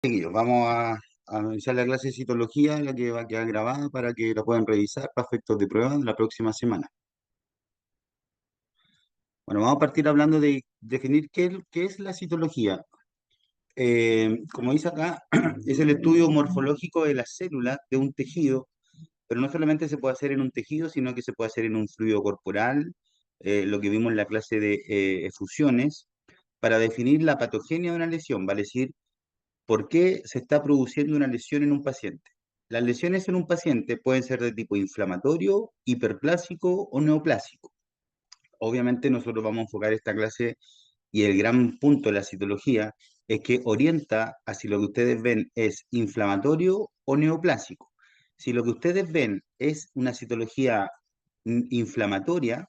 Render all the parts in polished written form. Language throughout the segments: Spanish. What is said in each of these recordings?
Chiquillos, a iniciar la clase de citología, la que va a quedar grabada para que la puedan revisar para efectos de prueba de la próxima semana. Bueno, vamos a partir hablando de definir qué es la citología. Como dice acá, es el estudio morfológico de las células de un tejido, pero no solamente se puede hacer en un tejido, sino que se puede hacer en un fluido corporal, lo que vimos en la clase de efusiones, para definir la patogenia de una lesión, vale decir, ¿por qué se está produciendo una lesión en un paciente? Las lesiones en un paciente pueden ser de tipo inflamatorio, hiperplásico o neoplásico. Obviamente nosotros vamos a enfocar esta clase y el gran punto de la citología es que orienta a si lo que ustedes ven es inflamatorio o neoplásico. Si lo que ustedes ven es una citología inflamatoria,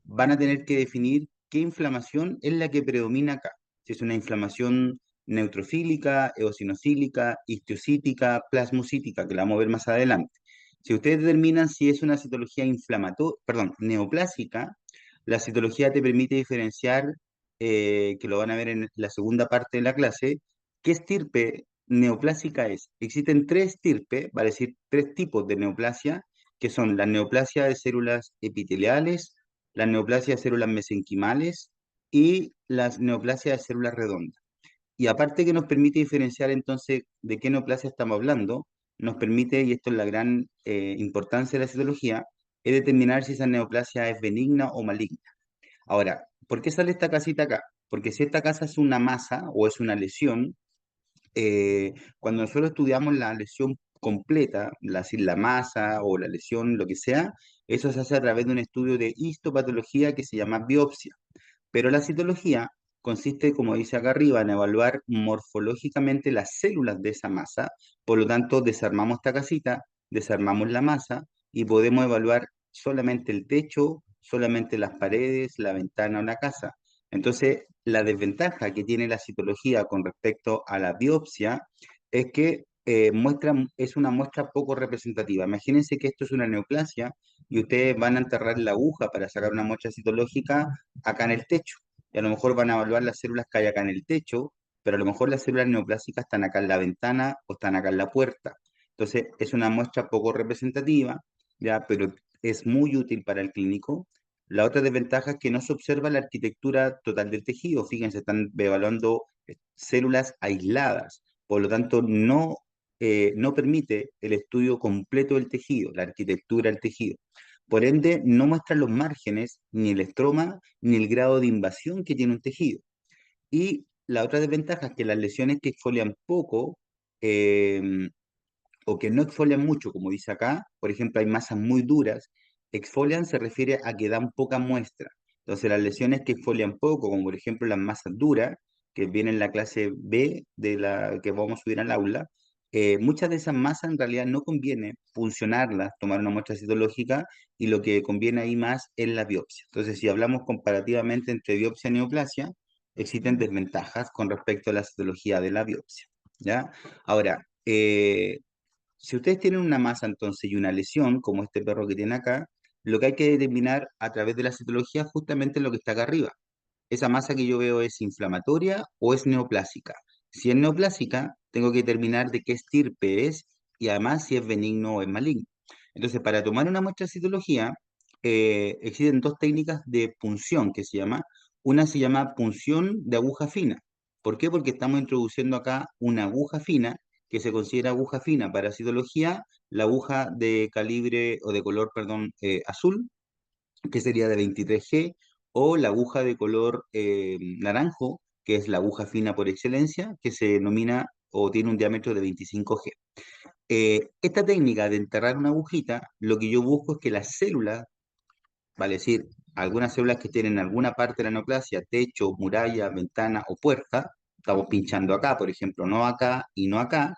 van a tener que definir qué inflamación es la que predomina acá. Si es una inflamación neutrofílica, eosinofílica, histiocítica, plasmocítica, que la vamos a ver más adelante. Si ustedes determinan si es una citología neoplásica, la citología te permite diferenciar, que lo van a ver en la segunda parte de la clase, qué estirpe neoplásica es. Existen tres estirpes, vale decir, tres tipos de neoplasia, que son la neoplasia de células epiteliales, la neoplasia de células mesenquimales y las neoplasias de células redondas. Y aparte que nos permite diferenciar entonces de qué neoplasia estamos hablando, nos permite, y esto es la gran importancia de la citología, es determinar si esa neoplasia es benigna o maligna. Ahora, ¿por qué sale esta casita acá? Porque si esta casa es una masa o es una lesión, cuando nosotros estudiamos la lesión completa, la masa o la lesión, lo que sea, eso se hace a través de un estudio de histopatología que se llama biopsia. Pero la citología consiste, como dice acá arriba, en evaluar morfológicamente las células de esa masa. Por lo tanto, desarmamos esta casita, desarmamos la masa y podemos evaluar solamente el techo, solamente las paredes, la ventana o la casa. Entonces, la desventaja que tiene la citología con respecto a la biopsia es que es una muestra poco representativa. Imagínense que esto es una neoplasia y ustedes van a enterrar la aguja para sacar una muestra citológica acá en el techo. Y a lo mejor van a evaluar las células que hay acá en el techo, pero a lo mejor las células neoplásicas están acá en la ventana o están acá en la puerta. Entonces, es una muestra poco representativa, ya, pero es muy útil para el clínico. La otra desventaja es que no se observa la arquitectura total del tejido. Fíjense, están evaluando células aisladas. Por lo tanto, no permite el estudio completo del tejido, la arquitectura del tejido. Por ende, no muestran los márgenes, ni el estroma, ni el grado de invasión que tiene un tejido. Y la otra desventaja es que las lesiones que exfolian poco eh, o que no exfolian mucho, como dice acá, por ejemplo, hay masas muy duras, exfolian se refiere a que dan poca muestra. Entonces, las lesiones que exfolian poco, como por ejemplo las masas duras, que viene en la clase B de la que vamos a subir al aula, muchas de esas masas en realidad no conviene funcionarlas, tomar una muestra citológica, y lo que conviene ahí más es la biopsia. Entonces, si hablamos comparativamente entre biopsia y neoplasia, existen desventajas con respecto a la citología de la biopsia. ¿Ya? Ahora, si ustedes tienen una masa entonces y una lesión, como este perro que tiene acá, lo que hay que determinar a través de la citología es justamente lo que está acá arriba. ¿Esa masa que yo veo es inflamatoria o es neoplásica? Si es neoplásica, tengo que determinar de qué estirpe es y además si es benigno o es maligno. Entonces, para tomar una muestra de citología, existen dos técnicas de punción que se llama. Una se llama punción de aguja fina. ¿Por qué? Porque estamos introduciendo acá una aguja fina que se considera aguja fina para citología, la aguja de calibre o de color, perdón, azul, que sería de 23G, o la aguja de color naranjo, que es la aguja fina por excelencia, que se denomina o tiene un diámetro de 25G. Esta técnica de enterrar una agujita, lo que yo busco es que las células, vale decir, algunas células que tienen alguna parte de la neoplasia, techo, muralla, ventana o puerta, estamos pinchando acá, por ejemplo, no acá y no acá,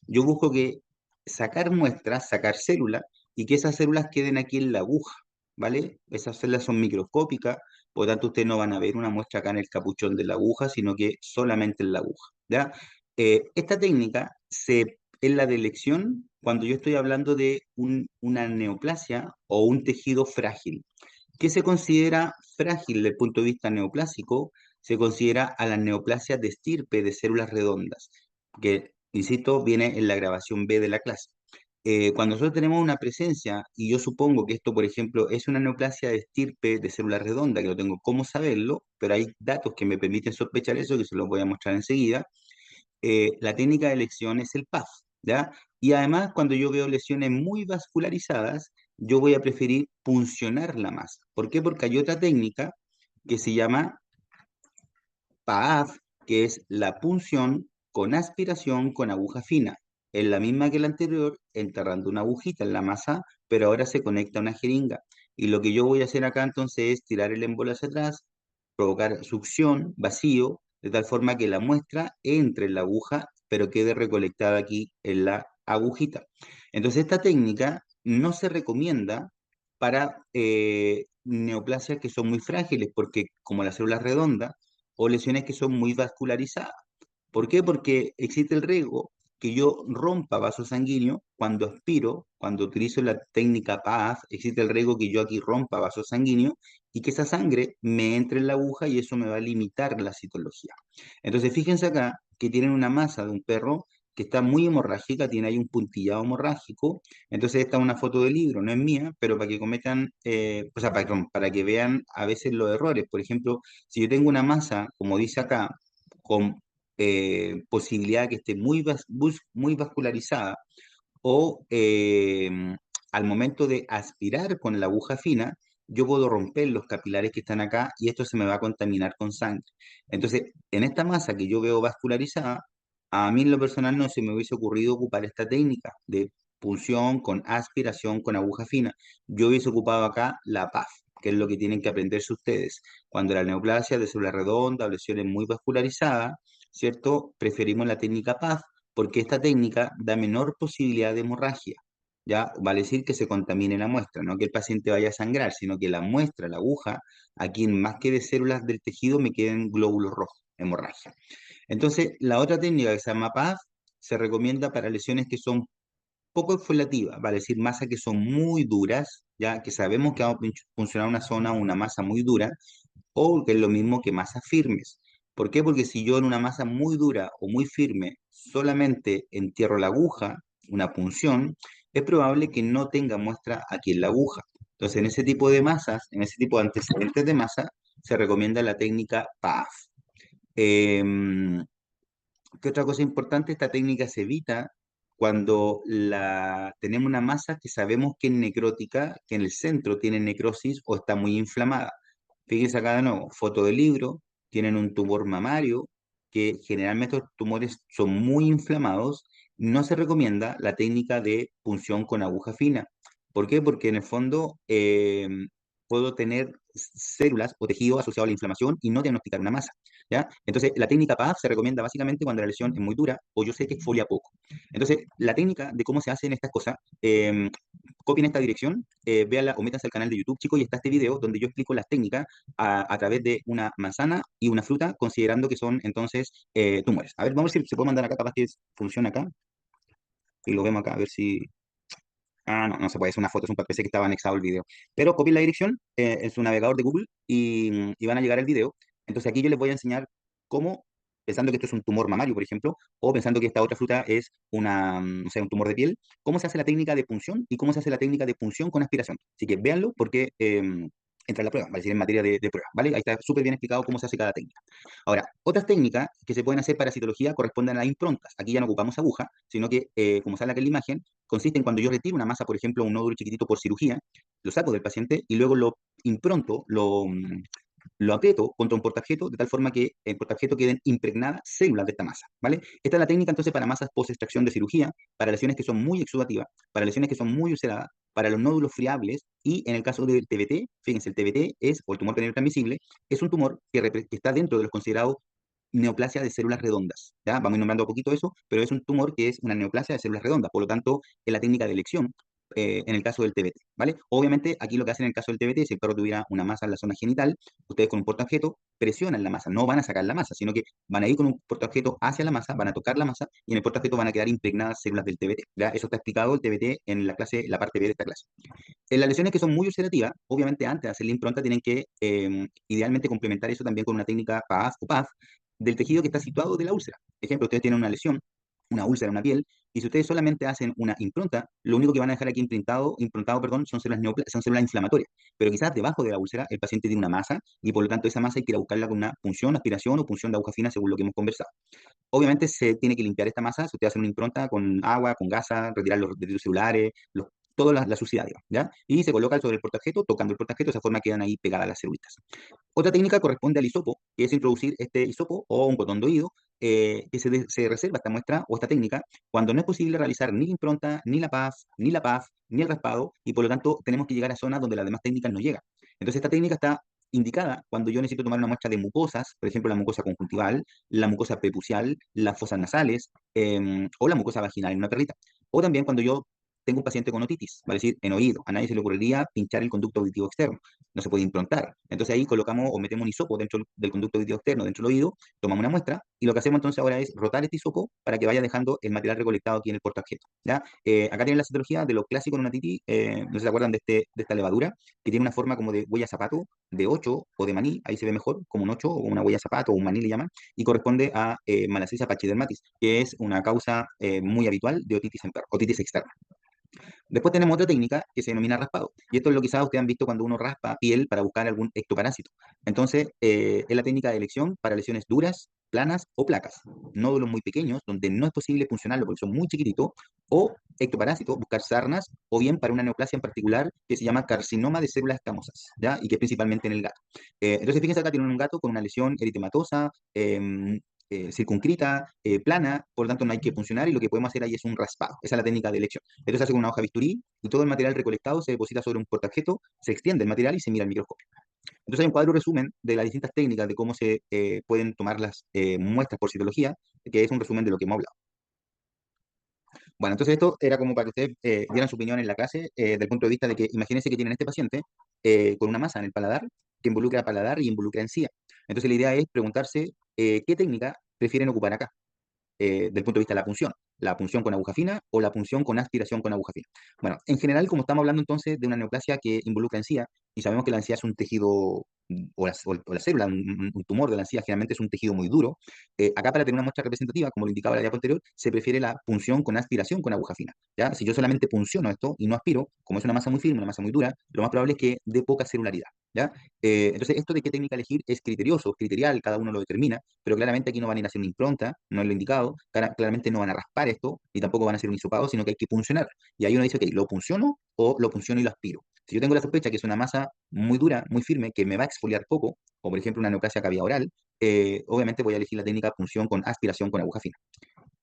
yo busco que sacar muestras, sacar células y que esas células queden aquí en la aguja, ¿vale? Esas células son microscópicas, por lo tanto ustedes no van a ver una muestra acá en el capuchón de la aguja, sino que solamente en la aguja, ¿ya? Esta técnica es la de elección cuando yo estoy hablando de una neoplasia o un tejido frágil. ¿Qué se considera frágil desde el punto de vista neoplásico? Se considera a las neoplasias de estirpe de células redondas, que insisto, viene en la grabación B de la clase. Cuando nosotros tenemos una presencia, y yo supongo que esto, por ejemplo, es una neoplasia de estirpe de célula redonda, que no tengo cómo saberlo, pero hay datos que me permiten sospechar eso, que se los voy a mostrar enseguida. La técnica de elección es el PAF, ¿ya? Y además, cuando yo veo lesiones muy vascularizadas, yo voy a preferir puncionar más. ¿Por qué? Porque hay otra técnica que se llama PAAF, que es la punción con aspiración con aguja fina. Es la misma que la anterior, enterrando una agujita en la masa, pero ahora se conecta a una jeringa. Y lo que yo voy a hacer acá entonces es tirar el émbolo hacia atrás, provocar succión, vacío, de tal forma que la muestra entre en la aguja, pero quede recolectada aquí en la agujita. Entonces esta técnica no se recomienda para neoplasias que son muy frágiles, porque como la célula es redonda, o lesiones que son muy vascularizadas. ¿Por qué? Porque existe el riesgo que yo rompa vaso sanguíneo cuando aspiro, cuando utilizo la técnica PAF, existe el riesgo que yo aquí rompa vaso sanguíneo y que esa sangre me entre en la aguja y eso me va a limitar la citología. Entonces, fíjense acá que tienen una masa de un perro que está muy hemorrágica, tiene ahí un puntillado hemorrágico. Entonces, esta es una foto del libro, no es mía, pero para que cometan, o sea, para que vean a veces los errores. Por ejemplo, si yo tengo una masa, como dice acá, con posibilidad de que esté muy vascularizada o al momento de aspirar con la aguja fina, yo puedo romper los capilares que están acá y esto se me va a contaminar con sangre. Entonces, en esta masa que yo veo vascularizada, a mí en lo personal no se me hubiese ocurrido ocupar esta técnica de punción con aspiración con aguja fina. Yo hubiese ocupado acá la PAF, que es lo que tienen que aprenderse ustedes. Cuando la neoplasia de célula redonda o lesiones muy vascularizadas, ¿cierto? Preferimos la técnica PAF porque esta técnica da menor posibilidad de hemorragia. Ya vale decir que se contamine la muestra, no que el paciente vaya a sangrar, sino que la muestra, la aguja, aquí en más que de células del tejido me queden glóbulos rojos, hemorragia. Entonces, la otra técnica que se llama PAF se recomienda para lesiones que son poco exfoliativas, vale decir masas que son muy duras, ya que sabemos que vamos a funcionar una zona, una masa muy dura, o que es lo mismo que masas firmes. ¿Por qué? Porque si yo en una masa muy dura o muy firme solamente entierro la aguja, una punción, es probable que no tenga muestra aquí en la aguja. Entonces, en ese tipo de masas, en ese tipo de antecedentes de masa, se recomienda la técnica PAF. Em, ¿Qué otra cosa importante? Esta técnica se evita cuando tenemos una masa que sabemos que es necrótica, que en el centro tiene necrosis o está muy inflamada. Fíjense acá de nuevo, foto del libro, tienen un tumor mamario, que generalmente estos tumores son muy inflamados. No se recomienda la técnica de punción con aguja fina. ¿Por qué? Porque en el fondo puedo tener células o tejido asociado a la inflamación y no diagnosticar una masa. ¿Ya? Entonces, la técnica PAF se recomienda básicamente cuando la lesión es muy dura o yo sé que exfolia poco. Entonces, la técnica de cómo se hacen estas cosas, copien esta dirección, véanla o métanse al canal de YouTube, chicos, y está este video donde yo explico las técnicas a través de una manzana y una fruta, considerando que son entonces tumores. A ver, vamos a ver si se puede mandar acá, capaz que funciona acá, y lo vemos acá, a ver si... Ah, no, no se puede, es una foto, es un pensé que estaba anexado el video. Pero copien la dirección en su navegador de Google y van a llegar al video. Entonces aquí yo les voy a enseñar cómo, pensando que esto es un tumor mamario, por ejemplo, o pensando que esta otra fruta es no sé, un tumor de piel, cómo se hace la técnica de punción y cómo se hace la técnica de punción con aspiración. Así que véanlo porque entra en la prueba, ¿vale? Decir, en materia de prueba, ¿vale? Ahí está súper bien explicado cómo se hace cada técnica. Ahora, otras técnicas que se pueden hacer para citología corresponden a las improntas. Aquí ya no ocupamos aguja, sino que, como sale aquí en la imagen, consiste en cuando yo retiro una masa, por ejemplo, un nódulo chiquitito por cirugía, lo saco del paciente y luego lo impronto, lo aprieto contra un portaobjeto de tal forma que en el portaobjeto queden impregnadas células de esta masa, ¿vale? Esta es la técnica entonces para masas post-extracción de cirugía, para lesiones que son muy exudativas, para lesiones que son muy ulceradas, para los nódulos friables y en el caso del TBT, fíjense, el TBT es, o el tumor penile transmisible, es un tumor que está dentro de los considerados neoplasia de células redondas, ¿ya? Vamos a ir nombrando un poquito eso, pero es un tumor que es una neoplasia de células redondas, por lo tanto, es la técnica de elección en el caso del TBT, ¿vale? Obviamente, aquí lo que hacen en el caso del TBT, si el perro tuviera una masa en la zona genital, ustedes con un portaobjeto presionan la masa, no van a sacar la masa, sino que van a ir con un portaobjeto hacia la masa, van a tocar la masa y en el portaobjeto van a quedar impregnadas células del TBT, ¿ya? Eso está explicado el TBT en la clase, la parte B de esta clase. En las lesiones que son muy ulcerativas, obviamente antes de hacer la impronta tienen que idealmente complementar eso también con una técnica PAF o PAF del tejido que está situado de la úlcera. Ejemplo, ustedes tienen una lesión una úlcera en una piel, y si ustedes solamente hacen una impronta, lo único que van a dejar aquí improntado, perdón, son células inflamatorias. Pero quizás debajo de la úlcera el paciente tiene una masa y por lo tanto esa masa hay que ir a buscarla con una punción, aspiración o punción de aguja fina según lo que hemos conversado. Obviamente se tiene que limpiar esta masa, si usted hace una impronta con agua, con gasa, retirar los residuos celulares, toda la suciedad, digamos, ¿ya? Y se coloca sobre el portaobjeto, tocando el portaobjeto, de esa forma quedan ahí pegadas las celulitas. Otra técnica corresponde al hisopo, que es introducir este hisopo o un cotón de oído, que se reserva esta muestra o esta técnica cuando no es posible realizar ni la impronta, ni la PAF, ni la PAF, ni el raspado, y por lo tanto tenemos que llegar a zonas donde las demás técnicas no llegan. Entonces esta técnica está indicada cuando yo necesito tomar una muestra de mucosas, por ejemplo la mucosa conjuntival, la mucosa prepucial, las fosas nasales o la mucosa vaginal en una perrita. O también cuando yo tengo un paciente con otitis, va a decir en oído, a nadie se le ocurriría pinchar el conducto auditivo externo, no se puede improntar. Entonces ahí colocamos o metemos un hisopo dentro del conducto auditivo externo, dentro del oído, tomamos una muestra y lo que hacemos entonces ahora es rotar este hisopo para que vaya dejando el material recolectado aquí en el portaobjeto. ¿Ya? Acá tienen la citología de lo clásico en una otitis, no sé si se acuerdan de esta levadura, que tiene una forma como de huella zapato, de 8 o de maní, ahí se ve mejor, como un 8 o una huella zapato o un maní le llaman, y corresponde a Malassezia pachydermatis, que es una causa muy habitual de otitis en perro, otitis externa. Después tenemos otra técnica que se denomina raspado. Y esto es lo que quizás ustedes han visto cuando uno raspa piel para buscar algún ectoparásito. Entonces, es la técnica de elección para lesiones duras, planas o placas. Nódulos muy pequeños, donde no es posible puncionarlo porque son muy chiquititos, o ectoparásitos, buscar sarnas, o bien para una neoplasia en particular que se llama carcinoma de células escamosas, ¿ya? Y que es principalmente en el gato. Entonces, fíjense acá, tienen un gato con una lesión eritematosa, circunscrita, plana, por lo tanto no hay que puncionar y lo que podemos hacer ahí es un raspado. Esa es la técnica de elección. Esto se hace con una hoja de bisturí y todo el material recolectado se deposita sobre un portaobjeto, se extiende el material y se mira al microscopio. Entonces hay un cuadro resumen de las distintas técnicas de cómo se pueden tomar las muestras por citología, que es un resumen de lo que hemos hablado. Bueno, entonces esto era como para que ustedes dieran su opinión en la clase, del punto de vista de que imagínense que tienen este paciente con una masa en el paladar, que involucra paladar y involucra encía. Entonces la idea es preguntarse qué técnica prefieren ocupar acá del punto de vista de la punción con aguja fina o la punción con aspiración con aguja fina. Bueno, en general, como estamos hablando entonces de una neoplasia que involucra encía, y sabemos que la encía es un tejido, o la célula, un tumor de la encía generalmente es un tejido muy duro, acá para tener una muestra representativa, como lo indicaba la diapo anterior, se prefiere la punción con aspiración con aguja fina. ¿Ya? Si yo solamente punciono esto y no aspiro, como es una masa muy firme, una masa muy dura, lo más probable es que dé poca celularidad. ¿Ya? Entonces, esto de qué técnica elegir es criterioso, criterial, cada uno lo determina, pero claramente aquí no van a ir a hacer una impronta, no es lo indicado, claramente no van a raspar esto, ni tampoco van a hacer un hisopado, sino que hay que puncionar. Y ahí uno dice, ok, ¿lo punciono o lo punciono y lo aspiro? Si yo tengo la sospecha que es una masa muy dura, muy firme, que me va a exfoliar poco, o por ejemplo una neoplasia cavidad oral, obviamente voy a elegir la técnica punción con aspiración con aguja fina.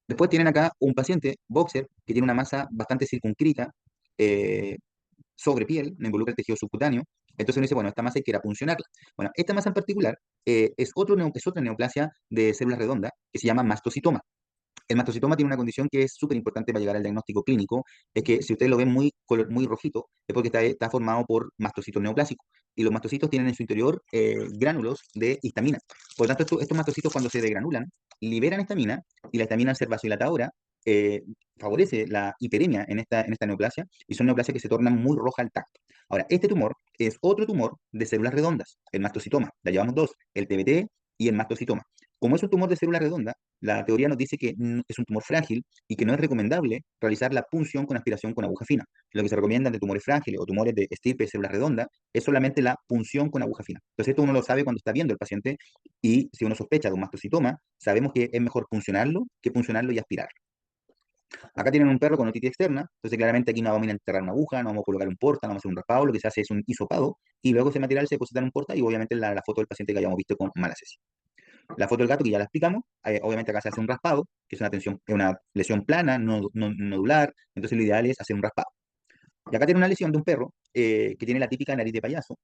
Después tienen acá un paciente, boxer, que tiene una masa bastante circunscrita, eh, sobre piel, no involucra el tejido subcutáneo. Entonces uno dice, bueno, esta masa hay que ir a puncionarla. Bueno, esta masa en particular es otra neoplasia de células redondas que se llama mastocitoma. El mastocitoma tiene una condición que es súper importante para llegar al diagnóstico clínico, es que si ustedes lo ven muy rojito, es porque está formado por mastocitos neoplásicos. Y los mastocitos tienen en su interior gránulos de histamina. Por lo tanto, estos mastocitos cuando se degranulan, liberan histamina, y la histamina al ser vasodilatadora eh, favorece la hiperemia en esta neoplasia, y son neoplasias que se tornan muy rojas al tacto. Ahora, este tumor es otro tumor de células redondas, el mastocitoma. Ya llevamos dos, el TBT y el mastocitoma. Como es un tumor de célula redonda, la teoría nos dice que es un tumor frágil y que no es recomendable realizar la punción con aspiración con aguja fina. Lo que se recomienda de tumores frágiles o tumores de estirpe de célula redonda es solamente la punción con aguja fina. Entonces esto uno lo sabe cuando está viendo el paciente, y si uno sospecha de un mastocitoma, sabemos que es mejor puncionarlo que puncionarlo y aspirar. Acá tienen un perro con otitis externa, entonces claramente aquí no vamos a ir a enterrar una aguja, no vamos a colocar un porta, no vamos a hacer un raspado, lo que se hace es un hisopado, y luego ese material se deposita en un porta y obviamente la foto del paciente que hayamos visto con malacesia. La foto del gato que ya la explicamos, obviamente acá se hace un raspado, que es una lesión plana, no nodular, entonces lo ideal es hacer un raspado. Y acá tiene una lesión de un perro que tiene la típica nariz de payaso,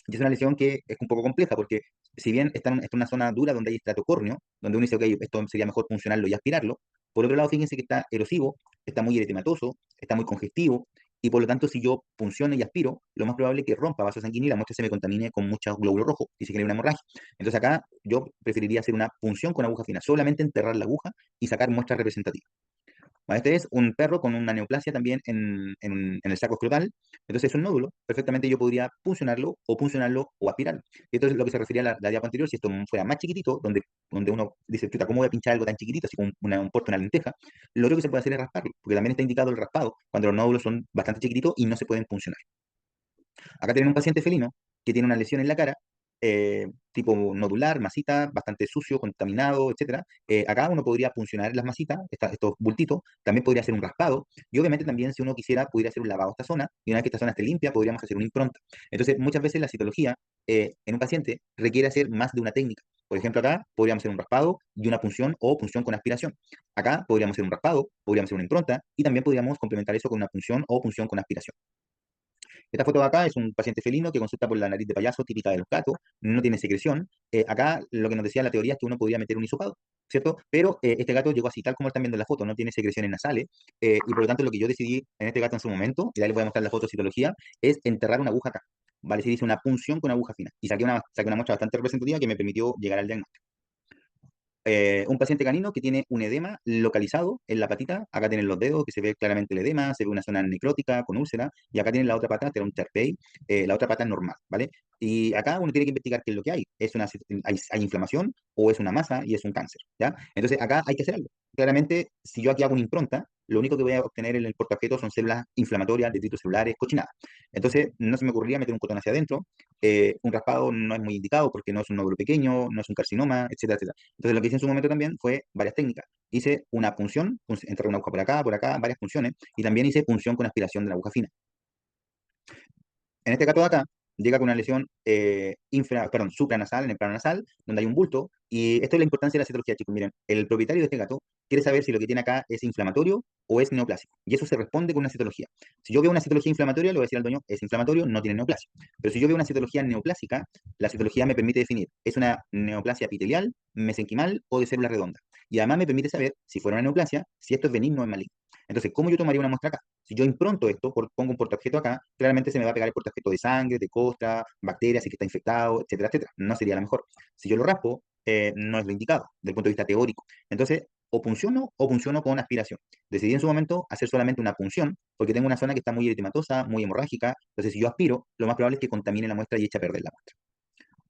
y es una lesión que es un poco compleja porque si bien está en una zona dura donde hay estrato córneo, donde uno dice, ok, esto sería mejor funcionarlo y aspirarlo, por otro lado, fíjense que está erosivo, está muy eritematoso, está muy congestivo, y por lo tanto, si yo punciono y aspiro, lo más probable es que rompa vasos sanguíneos y la muestra se me contamine con muchos glóbulos rojos y se genere una hemorragia. Entonces acá yo preferiría hacer una punción con aguja fina, solamente enterrar la aguja y sacar muestras representativas. Bueno, este es un perro con una neoplasia también en el saco escrotal. Entonces es un nódulo. Perfectamente yo podría puncionarlo o aspirarlo. Y esto es lo que se refería a la diapo anterior. Si esto fuera más chiquitito, donde uno dice, chuta, ¿cómo voy a pinchar algo tan chiquitito, así como un porte, una lenteja? Lo otro que se puede hacer es rasparlo, porque también está indicado el raspado cuando los nódulos son bastante chiquititos y no se pueden puncionar. Acá tienen un paciente felino que tiene una lesión en la cara, tipo nodular, masita, bastante sucio, contaminado, etcétera. Acá uno podría puncionar las masitas, estos bultitos, también podría hacer un raspado, y obviamente también si uno quisiera, podría hacer un lavado a esta zona, y una vez que esta zona esté limpia, podríamos hacer una impronta. Entonces, muchas veces la citología en un paciente requiere hacer más de una técnica. Por ejemplo, acá podríamos hacer un raspado y una punción o punción con aspiración. Acá podríamos hacer un raspado, podríamos hacer una impronta, y también podríamos complementar eso con una punción o punción con aspiración. Esta foto de acá es un paciente felino que consulta por la nariz de payaso típica de los gatos, no tiene secreción. Acá lo que nos decía la teoría es que uno podría meter un hisopado, ¿cierto? Pero este gato llegó así, tal como están viendo en la foto, no tiene secreciones nasales, y por lo tanto lo que yo decidí en este gato en su momento, y ahí les voy a mostrar la fotocitología, es enterrar una aguja acá. Vale, se dice una punción con aguja fina. Y saqué una muestra bastante representativa que me permitió llegar al diagnóstico. Un paciente canino que tiene un edema localizado en la patita. Acá tienen los dedos, que se ve claramente el edema, se ve una zona necrótica con úlcera, y acá tienen la otra pata, tiene un terpey, la otra pata es normal, ¿vale? Y acá uno tiene que investigar qué es lo que hay. ¿Hay inflamación o es una masa y es un cáncer? ¿Ya? Entonces acá hay que hacer algo. Claramente, si yo aquí hago una impronta, lo único que voy a obtener en el portaobjeto son células inflamatorias, detritos celulares, cochinadas. Entonces, no se me ocurriría meter un cotón hacia adentro. Un raspado no es muy indicado porque no es un nódulo pequeño, no es un carcinoma, etcétera, etcétera. Entonces, lo que hice en su momento también fue varias técnicas. Hice una punción, enterré una aguja por acá, varias punciones, y también hice punción con aspiración de la aguja fina. En este gato de acá, llega con una lesión supranasal, en el plano nasal, donde hay un bulto, y esto es la importancia de la citología, chicos. Miren, el propietario de este gato quiere saber si lo que tiene acá es inflamatorio o es neoplásico, y eso se responde con una citología. Si yo veo una citología inflamatoria, le voy a decir al dueño, es inflamatorio, no tiene neoplasia. Pero si yo veo una citología neoplásica, la citología me permite definir, ¿es una neoplasia epitelial, mesenquimal o de célula redonda? Y además me permite saber, si fuera una neoplasia, si esto es benigno o es maligno. Entonces, ¿cómo yo tomaría una muestra acá? Si yo impronto esto, pongo un portaobjeto acá, claramente se me va a pegar el portaobjeto de sangre, de costra, bacterias, si que está infectado, etcétera, etcétera. No sería la mejor. Si yo lo raspo, no es lo indicado, desde el punto de vista teórico. Entonces, o punciono con aspiración. Decidí en su momento hacer solamente una punción, porque tengo una zona que está muy eritematosa, muy hemorrágica. Entonces, si yo aspiro, lo más probable es que contamine la muestra y eche a perder la muestra.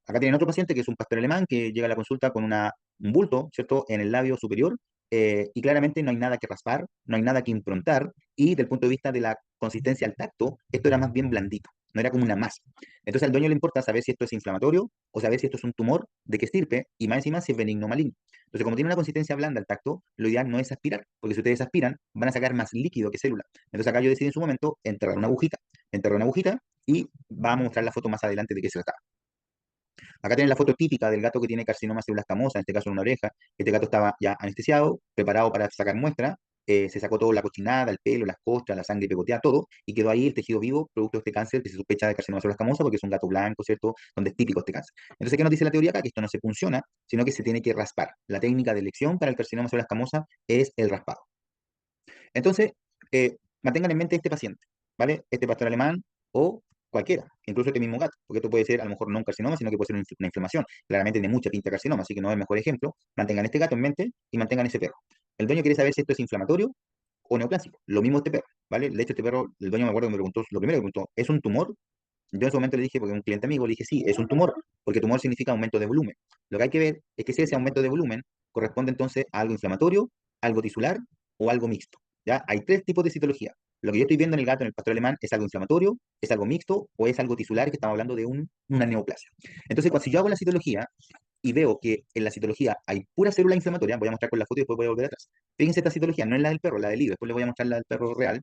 Acá tienen otro paciente que es un pastor alemán que llega a la consulta con un bulto, ¿cierto?, en el labio superior, y claramente no hay nada que raspar, no hay nada que improntar, y del punto de vista de la consistencia al tacto, esto era más bien blandito, no era como una masa. Entonces al dueño le importa saber si esto es inflamatorio o saber si esto es un tumor, de qué estirpe, y más encima si es benigno o maligno. Entonces, como tiene una consistencia blanda al tacto, lo ideal no es aspirar, porque si ustedes aspiran, van a sacar más líquido que célula. Entonces acá yo decidí en su momento enterrar una agujita, y vamos a mostrar la foto más adelante de qué se trata. Acá tienen la foto típica del gato que tiene carcinoma celular escamosa, en este caso en una oreja. Este gato estaba ya anestesiado, preparado para sacar muestra. Se sacó toda la cochinada, el pelo, las costras, la sangre pegoteada, todo, y quedó ahí el tejido vivo, producto de este cáncer que se sospecha de carcinoma celular escamosa porque es un gato blanco, ¿cierto? Donde es típico este cáncer. Entonces, ¿qué nos dice la teoría acá? Que esto no se funciona, sino que se tiene que raspar. La técnica de elección para el carcinoma celular escamosa es el raspado. Entonces, mantengan en mente este paciente, ¿vale? Este pastor alemán o cualquiera, incluso este mismo gato, porque esto puede ser a lo mejor no un carcinoma, sino que puede ser una inflamación. Claramente tiene mucha pinta de carcinoma, así que no es el mejor ejemplo. Mantengan este gato en mente y mantengan ese perro. El dueño quiere saber si esto es inflamatorio o neoplásico. Lo mismo este perro, ¿vale? De hecho, este perro, el dueño me acuerdo que me preguntó, lo primero que me preguntó, ¿es un tumor? Yo en ese momento le dije, porque un cliente amigo, le dije, sí, es un tumor, porque tumor significa aumento de volumen. Lo que hay que ver es que si ese aumento de volumen corresponde entonces a algo inflamatorio, algo tisular o algo mixto. ¿Ya? Hay tres tipos de citología. Lo que yo estoy viendo en el gato, en el pastor alemán, es algo inflamatorio, es algo mixto o es algo tisular, que estamos hablando de una neoplasia. Entonces, si yo hago la citología y veo que en la citología hay pura célula inflamatoria, voy a mostrar con la foto y después voy a volver atrás. Fíjense, esta citología no es la del perro, la del libro, después les voy a mostrar la del perro real.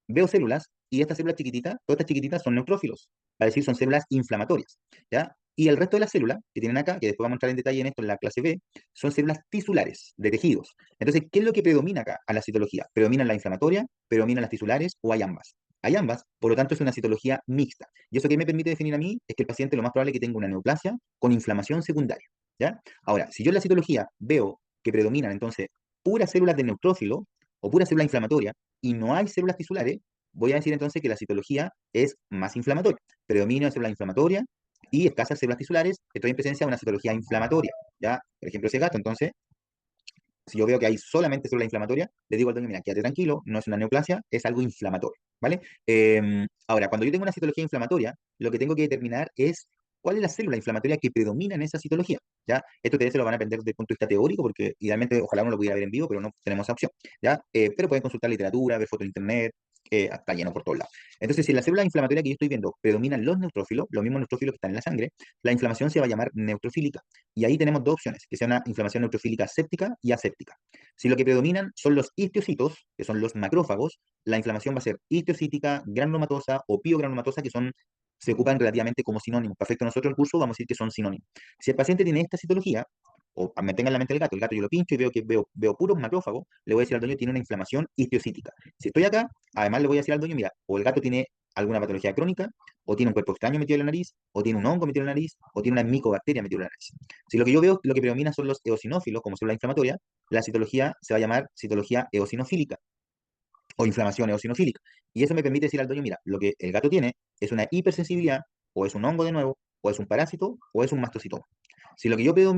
Veo células y estas células chiquititas, todas estas chiquititas son neutrófilos, es decir, son células inflamatorias, ¿ya? Y el resto de las células que tienen acá, que después vamos a entrar en detalle en esto en la clase B, son células tisulares, de tejidos. Entonces, ¿qué es lo que predomina acá a la citología? ¿Predominan la inflamatoria? ¿Predominan las tisulares? ¿O hay ambas? Hay ambas, por lo tanto es una citología mixta. Y eso que me permite definir a mí es que el paciente lo más probable es que tenga una neoplasia con inflamación secundaria, ¿ya? Ahora, si yo en la citología veo que predominan entonces puras células de neutrófilo o pura célula inflamatoria y no hay células tisulares, voy a decir entonces que la citología es más inflamatoria. Predominio de célula inflamatoria y escasas células tisulares, estoy en presencia de una citología inflamatoria, ¿ya? Por ejemplo, ese gato, entonces, Si yo veo que hay solamente célula inflamatoria, le digo al dueño, mira, quédate tranquilo, no es una neoplasia, es algo inflamatorio, ¿vale? Ahora, cuando yo tengo una citología inflamatoria, lo que tengo que determinar es cuál es la célula inflamatoria que predomina en esa citología, ¿ya? Esto ustedes se lo van a aprender desde el punto de vista teórico, porque idealmente ojalá uno lo pudiera ver en vivo, pero no tenemos esa opción, ¿ya? Pero pueden consultar literatura, ver fotos en internet, está lleno por todos lados. Entonces, si en la célula inflamatoria que yo estoy viendo predominan los neutrófilos, los mismos neutrófilos que están en la sangre, la inflamación se va a llamar neutrofílica. Y ahí tenemos dos opciones, que sea una inflamación neutrofílica séptica y aséptica. Si lo que predominan son los histocitos, que son los macrófagos, la inflamación va a ser histocítica, granulomatosa o piogranulomatosa, que son, se ocupan relativamente como sinónimos. Perfecto, nosotros en el curso vamos a decir que son sinónimos. Si el paciente tiene esta citología, o mantenga en la mente el gato yo lo pincho y veo que veo puros macrófagos, le voy a decir al dueño tiene una inflamación histocítica. Si estoy acá, además le voy a decir al dueño, mira, o el gato tiene alguna patología crónica, o tiene un cuerpo extraño metido en la nariz, o tiene un hongo metido en la nariz, o tiene una micobacteria metida en la nariz. Si lo que yo veo, lo que predomina son los eosinófilos como célula inflamatoria, la citología se va a llamar citología eosinofílica o inflamación eosinofílica. Y eso me permite decir al dueño, mira, lo que el gato tiene es una hipersensibilidad, o es un hongo de nuevo, o es un parásito, o es un mastocitoma. Si lo que yo veo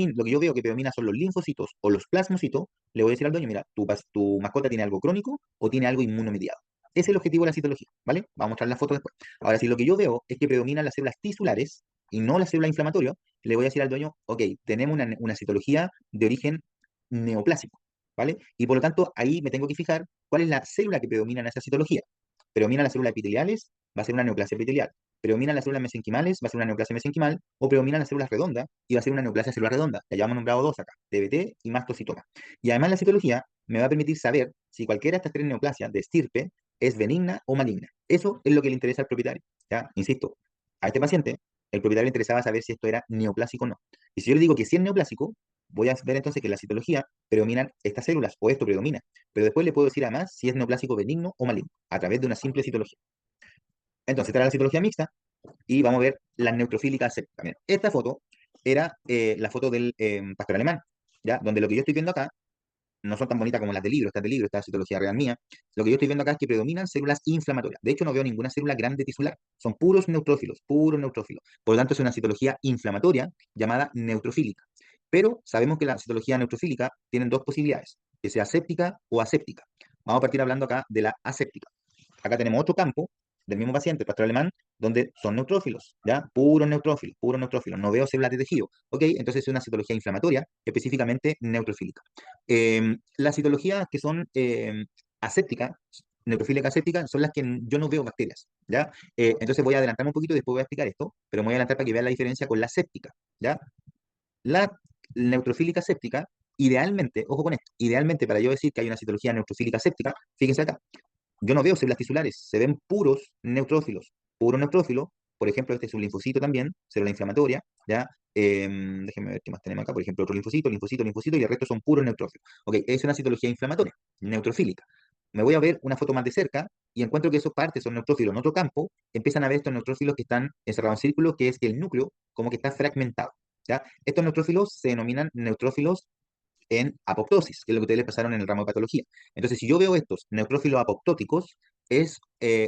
que predomina son los linfocitos o los plasmocitos, le voy a decir al dueño, mira, tu mascota tiene algo crónico o tiene algo inmunomediado. Ese es el objetivo de la citología, ¿vale? Vamos a mostrar la foto después. Ahora, si lo que yo veo es que predominan las células tisulares y no las células inflamatorias, le voy a decir al dueño, ok, tenemos una citología de origen neoplásico, ¿vale? Y por lo tanto, ahí me tengo que fijar cuál es la célula que predomina en esa citología. Predominan las células epiteliales, va a ser una neoplasia epitelial. Predominan las células mesenquimales, va a ser una neoplasia mesenquimal. O predominan las células redondas y va a ser una neoplasia celular redonda. Ya hemos nombrado dos acá, TBT y mastocitoma. Y además la citología me va a permitir saber si cualquiera de estas tres neoplasias de estirpe es benigna o maligna. Eso es lo que le interesa al propietario. ¿Ya? Insisto, a este paciente, el propietario le interesaba saber si esto era neoplásico o no. Y si yo le digo que sí es neoplásico, voy a ver entonces que en la citología predominan estas células, o esto predomina. Pero después le puedo decir además si es neoplásico benigno o maligno, a través de una simple citología. Entonces, esta era la citología mixta, y vamos a ver la neutrofílica séptica. Miren, esta foto era la foto del pastor alemán, ¿ya? Donde lo que yo estoy viendo acá no son tan bonitas como las del libro, estas del libro, esta citología real mía. Lo que yo estoy viendo acá es que predominan células inflamatorias. De hecho, no veo ninguna célula grande tisular. Son puros neutrófilos, puros neutrófilos. Por lo tanto, es una citología inflamatoria llamada neutrofílica. Pero sabemos que la citología neutrofílica tiene dos posibilidades, que sea séptica o aséptica. Vamos a partir hablando acá de la aséptica. Acá tenemos otro campo del mismo paciente, el pastor alemán, donde son neutrófilos, ¿ya? Puros neutrófilos, puros neutrófilos. No veo células de tejido, ¿ok? Entonces es una citología inflamatoria, específicamente neutrofílica. Las citologías que son asépticas, neutrofílicas asépticas, son las que yo no veo bacterias, ¿ya? Entonces voy a adelantarme un poquito y después voy a explicar esto, pero me voy a adelantar para que vean la diferencia con la séptica, ¿ya? La neutrofílica séptica, idealmente, ojo con esto, idealmente para yo decir que hay una citología neutrofílica séptica, fíjense acá, yo no veo células tisulares, se ven puros neutrófilos. Puro neutrófilo, por ejemplo, este es un linfocito también, célula inflamatoria, ¿ya? Déjenme ver qué más tenemos acá, por ejemplo, otro linfocito, linfocito, linfocito, y el resto son puros neutrófilos. Ok, es una citología inflamatoria, neutrofílica. Me voy a ver una foto más de cerca y encuentro que esos partes son neutrófilos en otro campo, empiezan a ver estos neutrófilos que están encerrados en círculo, que es que el núcleo como que está fragmentado, ¿ya? Estos neutrófilos se denominan neutrófilos en apoptosis, que es lo que ustedes les pasaron en el ramo de patología. Entonces, si yo veo estos neutrófilos apoptóticos, es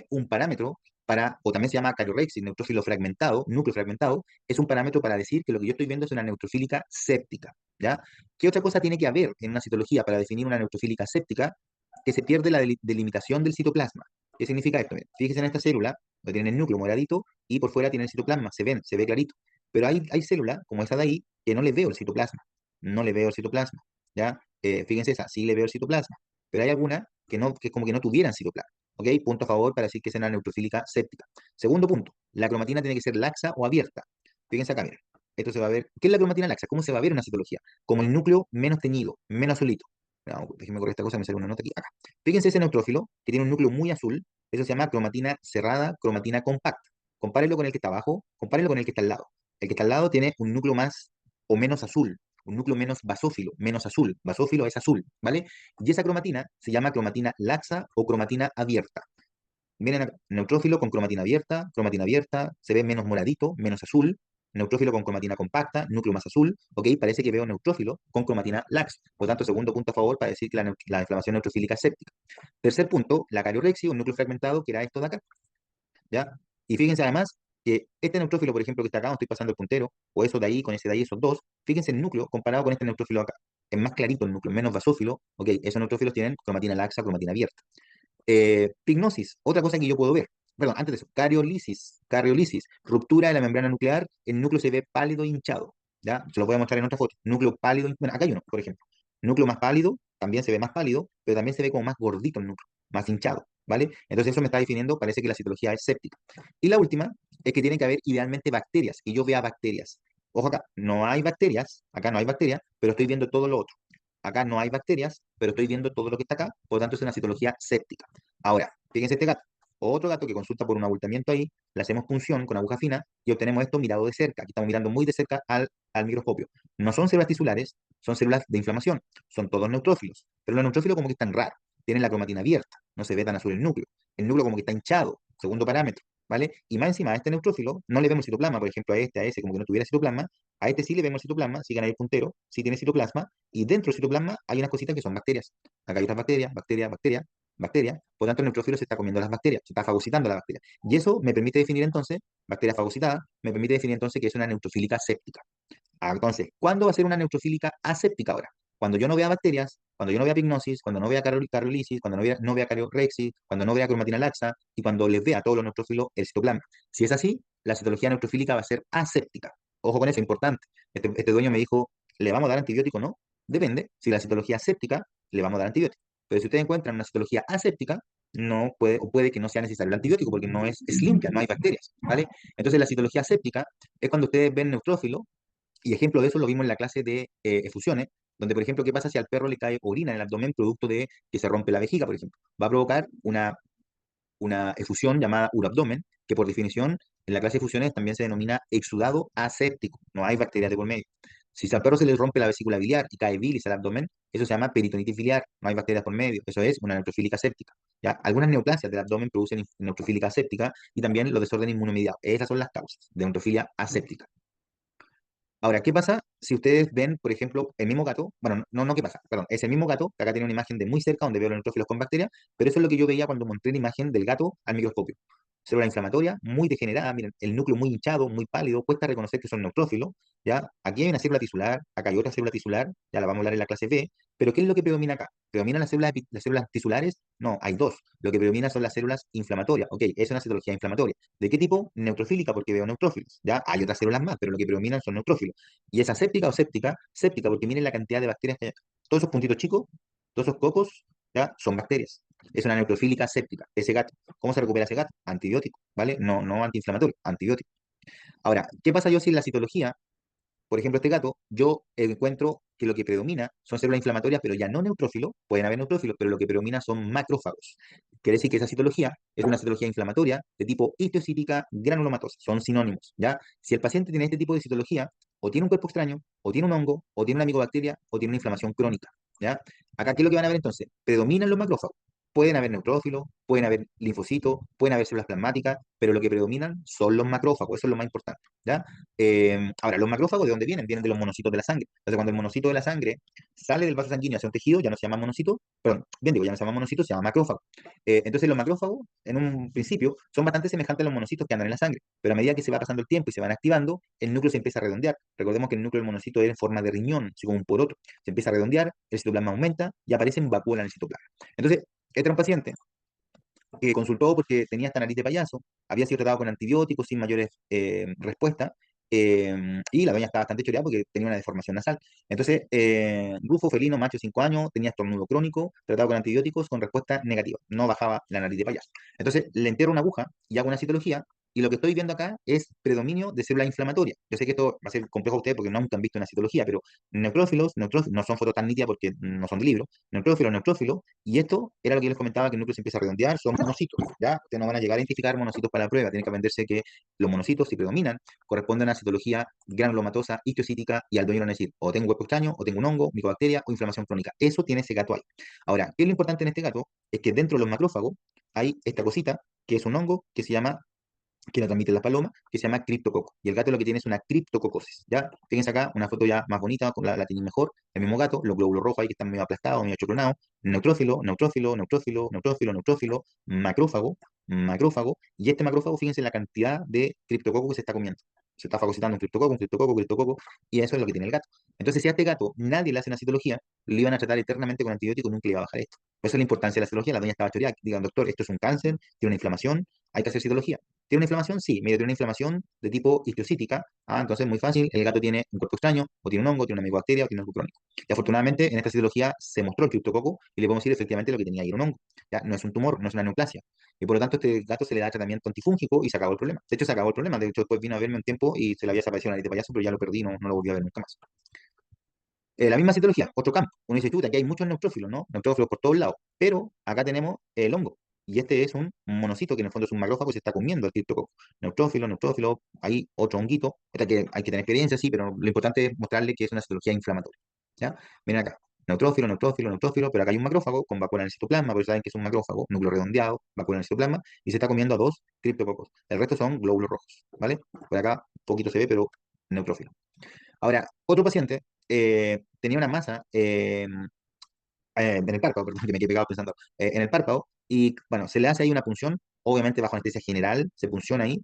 un parámetro para, o también se llama cariorexis, neutrófilo fragmentado, núcleo fragmentado, es un parámetro para decir que lo que yo estoy viendo es una neutrofílica séptica, ¿ya? ¿Qué otra cosa tiene que haber en una citología para definir una neutrofílica séptica? Que se pierde la delimitación del citoplasma. ¿Qué significa esto? Fíjense en esta célula, donde tiene el núcleo moradito y por fuera tiene el citoplasma, se ve clarito. Pero hay células, como esa de ahí, que no le veo el citoplasma, no le veo el citoplasma. ¿Ya? Fíjense esa, sí le veo el citoplasma, pero hay algunas que no, que como que no tuvieran citoplasma, ¿ok? Punto a favor para decir que es una neutrofílica séptica. Segundo punto, la cromatina tiene que ser laxa o abierta. Fíjense acá, miren. Esto se va a ver. ¿Qué es la cromatina laxa? ¿Cómo se va a ver una citología? Como el núcleo menos teñido, menos azulito. No, déjenme correr esta cosa, me sale una nota aquí. Acá. Fíjense ese neutrófilo, que tiene un núcleo muy azul, eso se llama cromatina cerrada, cromatina compacta. Compárenlo con el que está abajo, compárenlo con el que está al lado. El que está al lado tiene un núcleo más o menos azul, un núcleo menos basófilo, menos azul. Basófilo es azul, ¿vale? Y esa cromatina se llama cromatina laxa o cromatina abierta. Miren acá, neutrófilo con cromatina abierta, se ve menos moradito, menos azul. Neutrófilo con cromatina compacta, núcleo más azul, ¿ok? Parece que veo neutrófilo con cromatina laxa. Por tanto, segundo punto a favor para decir que la inflamación neutrofílica es séptica. Tercer punto, la cariorexia, un núcleo fragmentado, que era esto de acá, ¿ya? Y fíjense además que este neutrófilo, por ejemplo, que está acá, donde estoy pasando el puntero, o eso de ahí, con ese de ahí, esos dos, fíjense el núcleo comparado con este neutrófilo acá. es más clarito el núcleo, menos basófilo, ok, esos neutrófilos tienen cromatina laxa, cromatina abierta. Pignosis, otra cosa que yo puedo ver. Perdón, antes de eso, cariolisis, ruptura de la membrana nuclear, el núcleo se ve pálido e hinchado. ¿Ya? Se lo voy a mostrar en otra foto. Núcleo pálido, bueno, acá hay uno, por ejemplo. Núcleo más pálido, también se ve más pálido, pero también se ve como más gordito el núcleo, más hinchado, ¿vale? Entonces eso me está definiendo, parece que la citología es séptica. Y la última es que tiene que haber idealmente bacterias, que yo vea bacterias. Ojo acá, no hay bacterias, acá no hay bacterias, pero estoy viendo todo lo otro. Acá no hay bacterias, pero estoy viendo todo lo que está acá, por lo tanto es una citología séptica. Ahora, fíjense este gato. Otro gato que consulta por un abultamiento ahí, le hacemos punción con aguja fina y obtenemos esto mirado de cerca. Aquí estamos mirando muy de cerca al microscopio. No son células tisulares, son células de inflamación. Son todos neutrófilos. Pero los neutrófilos como que están raros. Tienen la cromatina abierta. No se ve tan azul el núcleo. El núcleo como que está hinchado, segundo parámetro. ¿Vale? Y más encima a este neutrófilo no le vemos citoplasma, por ejemplo, a ese, como que no tuviera citoplasma, a este sí le vemos citoplasma, sigan ahí el puntero, sí tiene citoplasma, y dentro del citoplasma hay unas cositas que son bacterias. Acá hay otras bacterias. Por tanto, el neutrófilo se está comiendo las bacterias, se está fagocitando la bacteria. Y eso me permite definir entonces, bacteria fagocitada, me permite definir entonces que es una neutrofílica séptica. Entonces, ¿cuándo va a ser una neutrofílica aséptica ahora? Cuando yo no vea bacterias, cuando yo no vea pignosis, cuando no vea carolisis, cuando no vea cariorexis, cuando no vea cromatina laxa y cuando les vea a todos los neutrófilos el citoplasma. Si es así, la citología neutrofílica va a ser aséptica. Ojo con eso, importante. Este dueño me dijo, ¿le vamos a dar antibiótico? No. Depende. Si la citología es séptica, le vamos a dar antibiótico. Pero si ustedes encuentran una citología aséptica, no puede, o puede que no sea necesario el antibiótico porque es limpia, no hay bacterias, ¿vale? Entonces la citología séptica es cuando ustedes ven neutrófilo y ejemplo de eso lo vimos en la clase de efusiones, donde, por ejemplo, ¿qué pasa si al perro le cae orina en el abdomen producto de que se rompe la vejiga, por ejemplo? Va a provocar una efusión llamada urabdomen, que por definición en la clase de efusiones también se denomina exudado aséptico. No hay bacterias de por medio. Si al perro se le rompe la vesícula biliar y cae bilis al abdomen, eso se llama peritonitis biliar, no hay bacterias por medio. Eso es una neutrofílica séptica. ¿Ya? Algunas neoplasias del abdomen producen neutrofílica séptica y también los desórdenes inmunomediados. Esas son las causas de neutrofilia aséptica. Ahora, ¿qué pasa si ustedes ven, por ejemplo, el mismo gato? Bueno, no, ¿qué pasa? Perdón, es el mismo gato, que acá tiene una imagen de muy cerca donde veo los neutrófilos con bacterias, pero eso es lo que yo veía cuando monté la imagen del gato al microscopio. Célula inflamatoria, muy degenerada, miren, el núcleo muy hinchado, muy pálido, cuesta reconocer que son neutrófilos, ¿ya? Aquí hay una célula tisular, acá hay otra célula tisular, ya la vamos a hablar en la clase B, pero ¿qué es lo que predomina acá? ¿Predominan las células tisulares? No, hay dos. Lo que predomina son las células inflamatorias. Ok, es una citología inflamatoria. ¿De qué tipo? Neutrofílica, porque veo neutrófilos, ¿ya? Hay otras células más, pero lo que predominan son neutrófilos. ¿Y es aséptica o séptica? Séptica, porque miren la cantidad de bacterias que hay. Todos esos puntitos chicos, todos esos cocos, ¿ya? Son bacterias. Es una neutrofílica séptica. Ese gato. ¿Cómo se recupera ese gato? Antibiótico, ¿vale? No antiinflamatorio, antibiótico. Ahora, ¿qué pasa yo si en la citología, por ejemplo, este gato, yo encuentro que lo que predomina son células inflamatorias, pero ya no neutrófilos, pueden haber neutrófilos, pero lo que predomina son macrófagos. Quiere decir que esa citología es una citología inflamatoria de tipo histiocytica granulomatosa, son sinónimos, ¿ya? Si el paciente tiene este tipo de citología, o tiene un cuerpo extraño, o tiene un hongo, o tiene una micobacteria, o tiene una inflamación crónica, ¿ya? Acá, ¿qué es lo que van a ver entonces? Predominan los macrófagos. Pueden haber neutrófilos, pueden haber linfocitos, pueden haber células plasmáticas, pero lo que predominan son los macrófagos, eso es lo más importante, ¿ya? Ahora, los macrófagos, ¿de dónde vienen? Vienen de los monocitos de la sangre. Entonces, cuando el monocito de la sangre sale del vaso sanguíneo hacia un tejido, ya no se llama monocito, perdón, bien digo, ya no se llama monocito, se llama macrófago. Entonces, los macrófagos, en un principio, son bastante semejantes a los monocitos que andan en la sangre, pero a medida que se va pasando el tiempo y se van activando, el núcleo se empieza a redondear. Recordemos que el núcleo del monocito es en forma de riñón, así como un poroto. Se empieza a redondear, el citoplasma aumenta y aparecen vacuolas en el citoplasma. Entonces, este era un paciente que consultó porque tenía esta nariz de payaso, había sido tratado con antibióticos sin mayores respuestas, y la doña estaba bastante choreada porque tenía una deformación nasal. Entonces, Rufo felino, macho 5 años, tenía estornudo crónico, tratado con antibióticos con respuesta negativa, no bajaba la nariz de payaso. Entonces, le entierro una aguja y hago una citología, y lo que estoy viendo acá es predominio de célula inflamatoria. Yo sé que esto va a ser complejo a ustedes porque nunca han visto una citología, pero neutrófilos, no son fotos tan nítidas porque no son de libro, neutrófilos, y esto era lo que yo les comentaba, que el núcleo se empieza a redondear, son monocitos, ¿ya? Ustedes no van a llegar a identificar monocitos para la prueba, tienen que aprenderse que los monocitos, si predominan, corresponden a citología granulomatosa, histiocytica, y al dueño van a decir, o tengo hueco extraño, o tengo un hongo, micobacteria, o inflamación crónica. Eso tiene ese gato ahí. Ahora, ¿qué es lo importante en este gato? Es que dentro de los macrófagos hay esta cosita, que es un hongo, que la transmiten las palomas, que se llama criptococo. Y el gato lo que tiene es una criptococosis, ¿ya? Fíjense acá, una foto ya más bonita, con la tiene mejor, el mismo gato, los glóbulos rojos ahí que están medio aplastados, medio choclonados, neutrófilo, macrófago, y este macrófago, fíjense la cantidad de criptococo que se está comiendo. Se está fagocitando un criptococo, un criptococo, un criptococo, y eso es lo que tiene el gato. Entonces, si a este gato nadie le hace una citología, lo iban a tratar eternamente con antibióticos y nunca le iba a bajar esto. Por eso es la importancia de la citología. La doña estaba choreada. Digan, doctor, esto es un cáncer, tiene una inflamación, hay que hacer citología. ¿Tiene una inflamación? Sí, mire, tiene una inflamación de tipo histiocytica. Ah, entonces muy fácil, el gato tiene un cuerpo extraño, o tiene un hongo, tiene una micobacteria, o tiene algo crónico. Y afortunadamente en esta citología se mostró el criptococo y le podemos decir efectivamente lo que tenía ahí era un hongo. Ya, no es un tumor, no es una neoplasia. Y por lo tanto, a este gato se le da tratamiento antifúngico y se acabó el problema. De hecho, se acabó el problema. De hecho, después vino a verme un tiempo y se le había desaparecido la nariz de payaso, pero ya lo perdí, no lo volví a ver nunca más. La misma citología, otro campo. Uno dice, chuta, aquí hay muchos neutrófilos, ¿no? Neutrófilos por todos lados. Pero acá tenemos el hongo. Y este es un monocito que en el fondo es un macrófago y se está comiendo el criptococo. Neutrófilo, neutrófilo, hay otro honguito. Esta que hay que tener experiencia, sí, pero lo importante es mostrarle que es una citología inflamatoria. ¿Ya? Miren acá. Neutrófilo, neutrófilo, neutrófilo, pero acá hay un macrófago con vacuna en el citoplasma, pero saben que es un macrófago, núcleo redondeado, vacuna en el citoplasma, y se está comiendo a dos criptococos. El resto son glóbulos rojos, ¿vale? Por acá poquito se ve, pero neutrófilo. Ahora, otro paciente tenía una masa en el párpado, perdón, que me quedé pegado pensando, en el párpado, y bueno, se le hace ahí una punción, obviamente bajo anestesia general, se punciona ahí,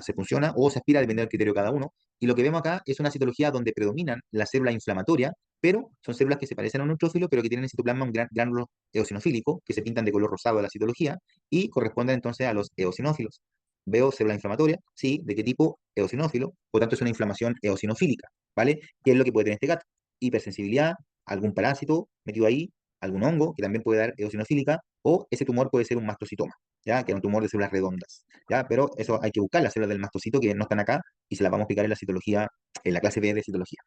se punciona o se aspira, dependiendo del criterio de cada uno, y lo que vemos acá es una citología donde predominan las células inflamatorias, pero son células que se parecen a un neutrófilo, pero que tienen en citoplasma un gran gránulo eosinofílico, que se pintan de color rosado de la citología, y corresponden entonces a los eosinófilos. Veo célula inflamatoria, sí, ¿de qué tipo? Eosinófilo, por tanto es una inflamación eosinofílica, ¿vale? ¿Qué es lo que puede tener este gato? Hipersensibilidad, algún parásito metido ahí, algún hongo que también puede dar eosinofílica, o ese tumor puede ser un mastocitoma, ¿ya? Que es un tumor de células redondas, ¿ya? Pero eso hay que buscar las células del mastocito que no están acá y se las vamos a explicar en la citología, en la clase B de citología.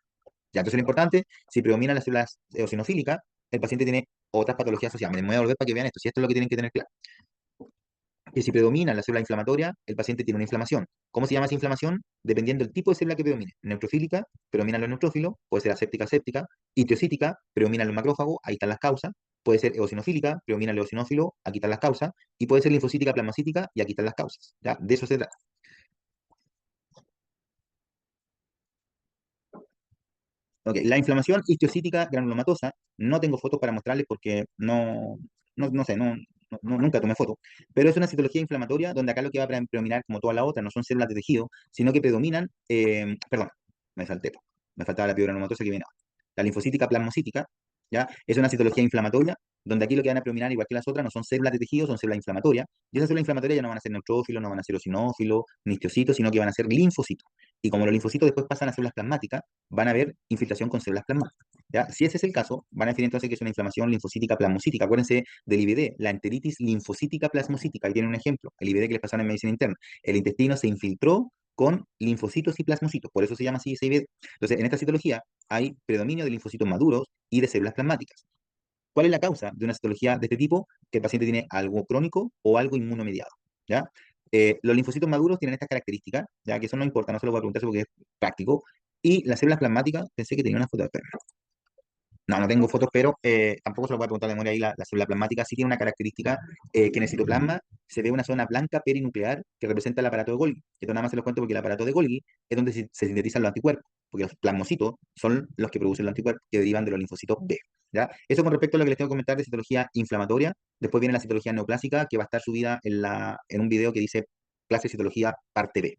¿Ya? Entonces lo importante, si predominan las células eosinofílicas, el paciente tiene otras patologías asociadas. Me voy a volver para que vean esto, si esto es lo que tienen que tener claro. Que si predomina la célula inflamatoria, el paciente tiene una inflamación. ¿Cómo se llama esa inflamación? Dependiendo del tipo de célula que predomine. Neutrofílica, predominan los neutrófilos, puede ser aséptica séptica, histiocytica, predominan los macrófagos, ahí están las causas, puede ser eosinofílica, predomina el eosinófilo, aquí están las causas, y puede ser linfocítica plasmacítica, y aquí están las causas. ¿Ya? De eso se trata. Ok, la inflamación histiocytica granulomatosa, no tengo fotos para mostrarles porque no sé, nunca tomé fotos, pero es una citología inflamatoria donde acá lo que va a predominar, como toda la otra, no son células de tejido, sino que predominan, perdón, me salté, me faltaba la piedranulomatosa que viene ahora. La linfocítica plasmocítica, ¿ya? Es una citología inflamatoria donde aquí lo que van a predominar, igual que las otras, no son células de tejido, son células inflamatorias, y esas células inflamatorias ya no van a ser neutrófilos, no van a ser eosinófilos, ni histocitos, sino que van a ser linfocitos. Y como los linfocitos después pasan a células plasmáticas, van a haber infiltración con células plasmáticas. ¿Ya? Si ese es el caso, van a definir entonces que es una inflamación linfocítica plasmocítica. Acuérdense del IBD, la enteritis linfocítica plasmocítica. Ahí tienen un ejemplo, el IBD que les pasaron en medicina interna. El intestino se infiltró con linfocitos y plasmocitos, por eso se llama así ese IBD. Entonces, en esta citología hay predominio de linfocitos maduros y de células plasmáticas. ¿Cuál es la causa de una citología de este tipo? Que el paciente tiene algo crónico o algo inmunomediado, ¿ya? Los linfocitos maduros tienen estas características, ya que eso no importa, no se lo voy a preguntar porque es práctico. Y las células plasmáticas, pensé que tenía una foto de perro. No tengo fotos, pero tampoco se lo voy a preguntar de memoria ahí. La célula plasmática sí tiene una característica que en el citoplasma se ve una zona blanca perinuclear que representa el aparato de Golgi. Esto nada más se lo cuento porque el aparato de Golgi es donde se sintetizan los anticuerpos, porque los plasmocitos son los que producen los anticuerpos que derivan de los linfocitos B. ¿Ya? Eso con respecto a lo que les tengo que comentar de citología inflamatoria. Después viene la citología neoplásica, que va a estar subida en un video que dice clase de citología parte B.